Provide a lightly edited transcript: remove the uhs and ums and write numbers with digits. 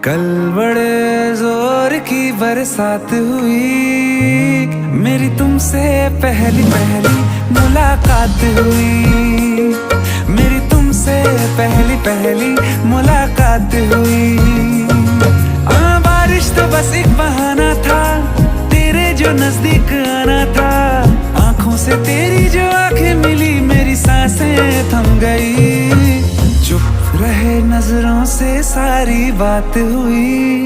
कल बड़े जोर की बरसात हुई, मेरी तुमसे पहली पहली मुलाकात हुई। मेरी तुमसे पहली पहली मुलाकात हुई। बारिश तो बस एक बहाना था, तेरे जो नजदीक आना था। आंखों से तेरी जो आंखें मिली, मेरी सांसें थम गई। चुप रहे नजरों से सारी बात हुई।